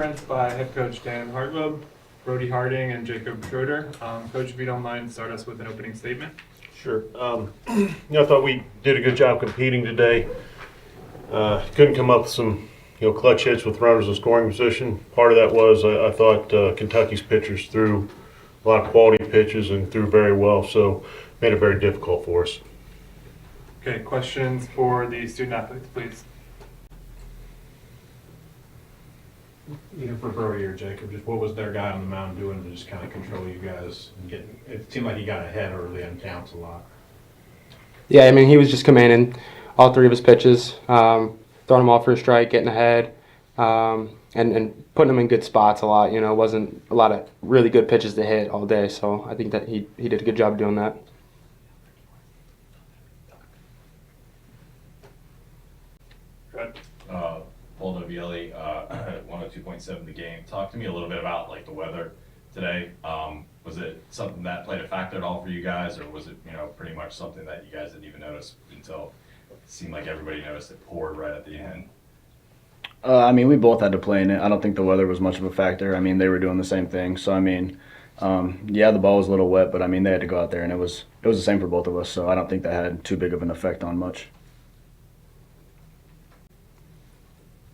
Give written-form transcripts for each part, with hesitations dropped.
By head coach Dan Hartlob, Brody Harding, and Jacob Schroeder. Coach, if you don't mind, start us with an opening statement. Sure. I thought we did a good job competing today. Couldn't come up with some, clutch hits with runners in scoring position. Part of that was I thought Kentucky's pitchers threw a lot of quality pitches and threw very well, so made it very difficult for us. Okay, questions for the student athletes, please. Either for Brody or Jacob, just what was their guy on the mound doing to just kind of control you guys and getting? It seemed like he got ahead early on counts a lot. Yeah, I mean, he was just commanding all three of his pitches, throwing them off for a strike, getting ahead, and putting them in good spots a lot. It wasn't a lot of really good pitches to hit all day, so I think that he did a good job doing that. Good. Paul Novielli, 102.7 the game. Talk to me a little bit about the weather today. Was it something that played a factor at all for you guys, or was it pretty much something that you guys didn't even notice until it seemed like everybody noticed it poured right at the end? We both had to play in it. I don't think the weather was much of a factor. They were doing the same thing. So the ball was a little wet, but they had to go out there, and it was the same for both of us. So I don't think that had too big of an effect on much.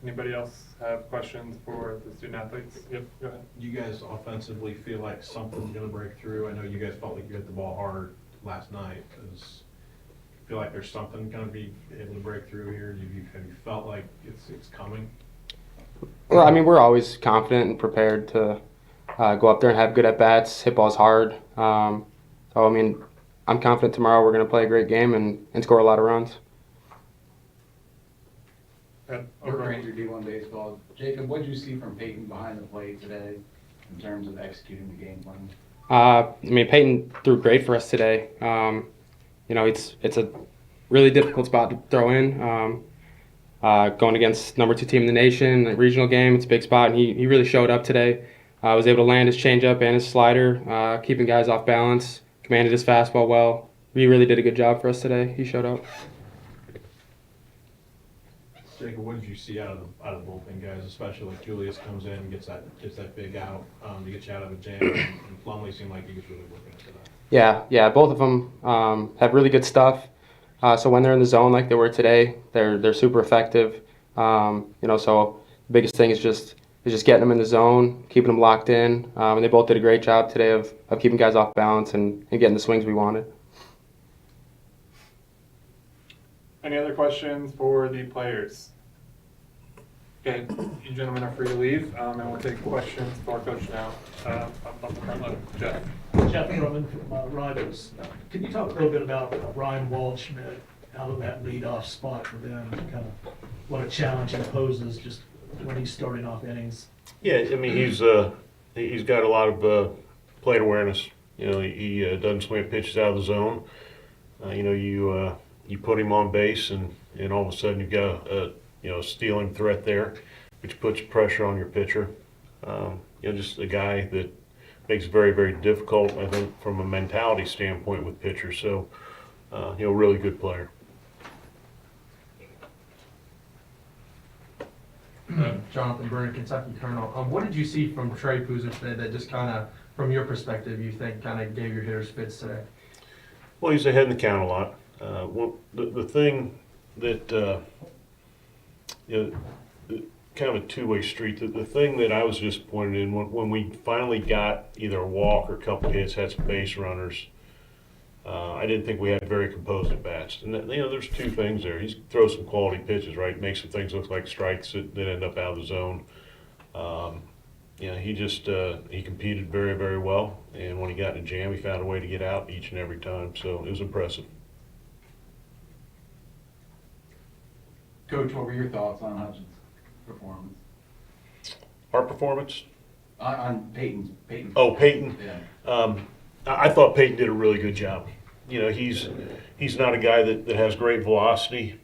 Anybody else have questions for the student athletes? Yep, go ahead. Do you guys offensively feel like something's going to break through? I know you guys felt like you hit the ball hard last night. Feel like there's something going to be able to break through here? Have you felt like it's coming? Well, we're always confident and prepared to go up there and have good at-bats, hit balls hard. I'm confident tomorrow we're going to play a great game and score a lot of runs. Grant, your D1 baseball. Jacob, what did you see from Peyton behind the plate today in terms of executing the game plan? Peyton threw great for us today. It's a really difficult spot to throw in. Going against number 2 team in the nation, the regional game, it's a big spot, and he really showed up today. Was able to land his changeup and his slider, keeping guys off balance, commanded his fastball well. He really did a good job for us today. He showed up. Jacob, what did you see out of the bullpen guys, especially like Julius comes in and gets that big out to get you out of a jam, and Plumlee seemed like he was really working into that. Yeah, both of them have really good stuff. So when they're in the zone like they were today, they're super effective. So the biggest thing is just getting them in the zone, keeping them locked in. And they both did a great job today of keeping guys off balance and getting the swings we wanted. Any other questions for the players? Okay, you gentlemen are free to leave, and we'll take questions for Coach now. Up on the front line, Jeff. Jeff Drummond from Rogers. Can you talk a little bit about Ryan Waldschmidt out of that leadoff spot for them, kind of what a challenge it poses just when he's starting off innings? Yeah, he's got a lot of plate awareness. He doesn't swing at pitches out of the zone. You put him on base, and all of a sudden you've got a stealing threat there, which puts pressure on your pitcher. Just a guy that makes it very, very difficult, I think, from a mentality standpoint with pitchers. So, really good player. Jonathan Burnett, Kentucky Colonel. What did you see from Trey Puza today that just kind of, from your perspective, you think kind of gave your hitters fits today? Well, he's ahead in the count a lot. The thing that kind of a two-way street. The thing that I was disappointed in when we finally got either a walk or a couple hits, had some base runners. I didn't think we had very composed at bats. And there's two things there. He throws some quality pitches, right? Makes some things look like strikes that end up out of the zone. He competed very, very well. And when he got in a jam, he found a way to get out each and every time. So it was impressive. Coach, what were your thoughts on Hutchins' performance? Our performance? On Peyton's. Oh, Peyton. Yeah. I thought Peyton did a really good job. He's not a guy that has great velocity.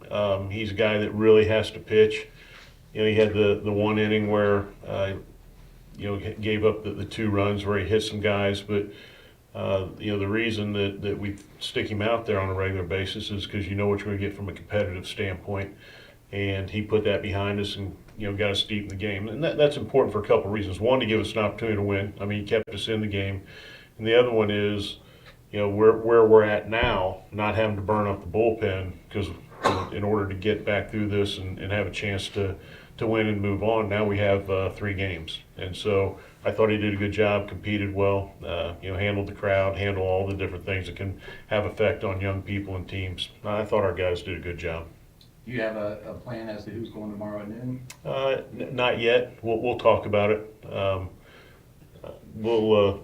He's a guy that really has to pitch. He had the one inning where gave up the 2 runs where he hit some guys, but the reason that we stick him out there on a regular basis is because what you're going to get from a competitive standpoint. and he put that behind us and, got us deep in the game. And that's important for a couple of reasons. One, to give us an opportunity to win. I mean, he kept us in the game. And the other one is, where we're at now, not having to burn up the bullpen, because in order to get back through this and have a chance to win and move on, now we have 3 games. And so I thought he did a good job, competed well, handled the crowd, handled all the different things that can have effect on young people and teams. I thought our guys did a good job. Do you have a plan as to who's going tomorrow at noon? Not yet. We'll talk about it. We'll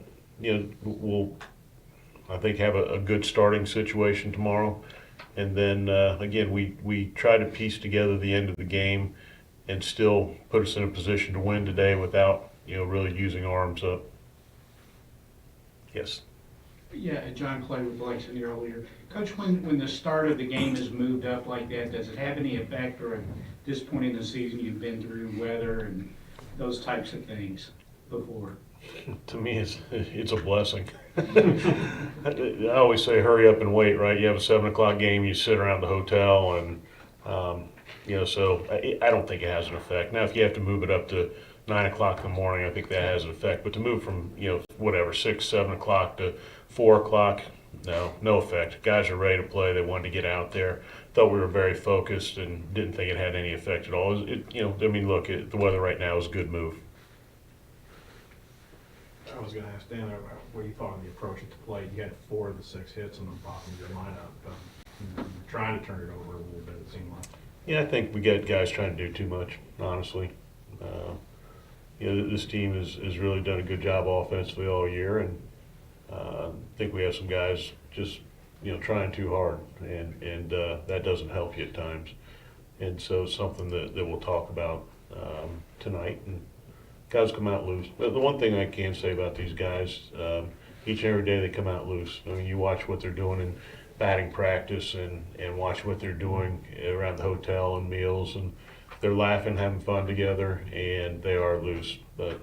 I think have a good starting situation tomorrow, and then again we try to piece together the end of the game and still put us in a position to win today without really using arms up. Yes. Yeah, John Clay with Lexington earlier. Coach, when the start of the game is moved up like that, does it have any effect, or at this point in the season you've been through weather and those types of things before? To me, it's a blessing. I always say hurry up and wait, right? You have a 7 o'clock game, you sit around the hotel, and so I don't think it has an effect. Now, if you have to move it up to 9 o'clock in the morning, I think that has an effect. But to move from 6, 7 o'clock to 4 o'clock, no effect. Guys are ready to play. They wanted to get out there. Thought we were very focused and didn't think it had any effect at all. The weather right now is a good move. I was gonna ask Dan what you thought of the approach at the plate. You had 4 of the 6 hits on the bottom of your lineup. You were trying to turn it over a little bit, it seemed like. Yeah, I think we got guys trying to do too much, honestly. This team has really done a good job offensively all year, and I think we have some guys just, trying too hard, and that doesn't help you at times. And so it's something that we'll talk about tonight. And guys come out loose. But the one thing I can say about these guys, each and every day they come out loose. I mean, you watch what they're doing in batting practice and watch what they're doing around the hotel and meals, and they're laughing, having fun together, and they are loose. But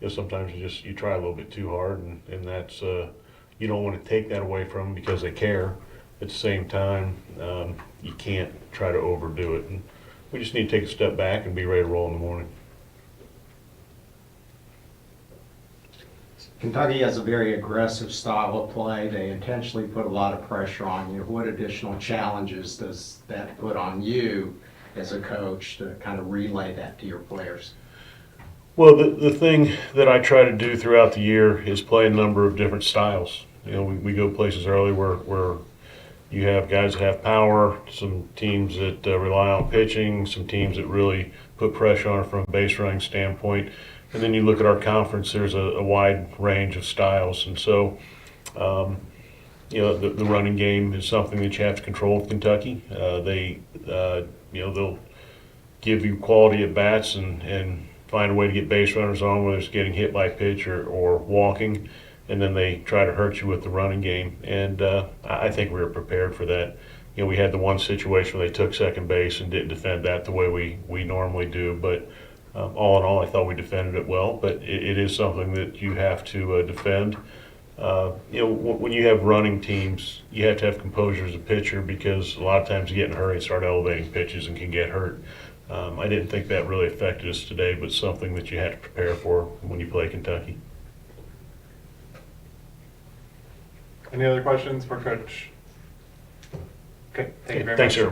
sometimes you try a little bit too hard, and that's you don't want to take that away from them because they care. At the same time, you can't try to overdo it. And we just need to take a step back and be ready to roll in the morning. Kentucky has a very aggressive style of play. They intentionally put a lot of pressure on you. What additional challenges does that put on you as a coach to kind of relay that to your players? Well, the thing that I try to do throughout the year is play a number of different styles. We go places early where you have guys that have power, some teams that rely on pitching, some teams that really put pressure on it from a base running standpoint. And then you look at our conference, there's a wide range of styles. And so, the running game is something that you have to control with Kentucky. They'll give you quality at bats and find a way to get base runners on, whether it's getting hit by pitch or walking. And then they try to hurt you with the running game. And I think we were prepared for that. We had the one situation where they took second base and didn't defend that the way we normally do. But all in all, I thought we defended it well, but it is something that you have to defend. When you have running teams, you have to have composure as a pitcher because a lot of times you get in a hurry and start elevating pitches and can get hurt. I didn't think that really affected us today, but something that you have to prepare for when you play Kentucky. Any other questions for Coach? Okay, thank you very much. Thanks, everybody.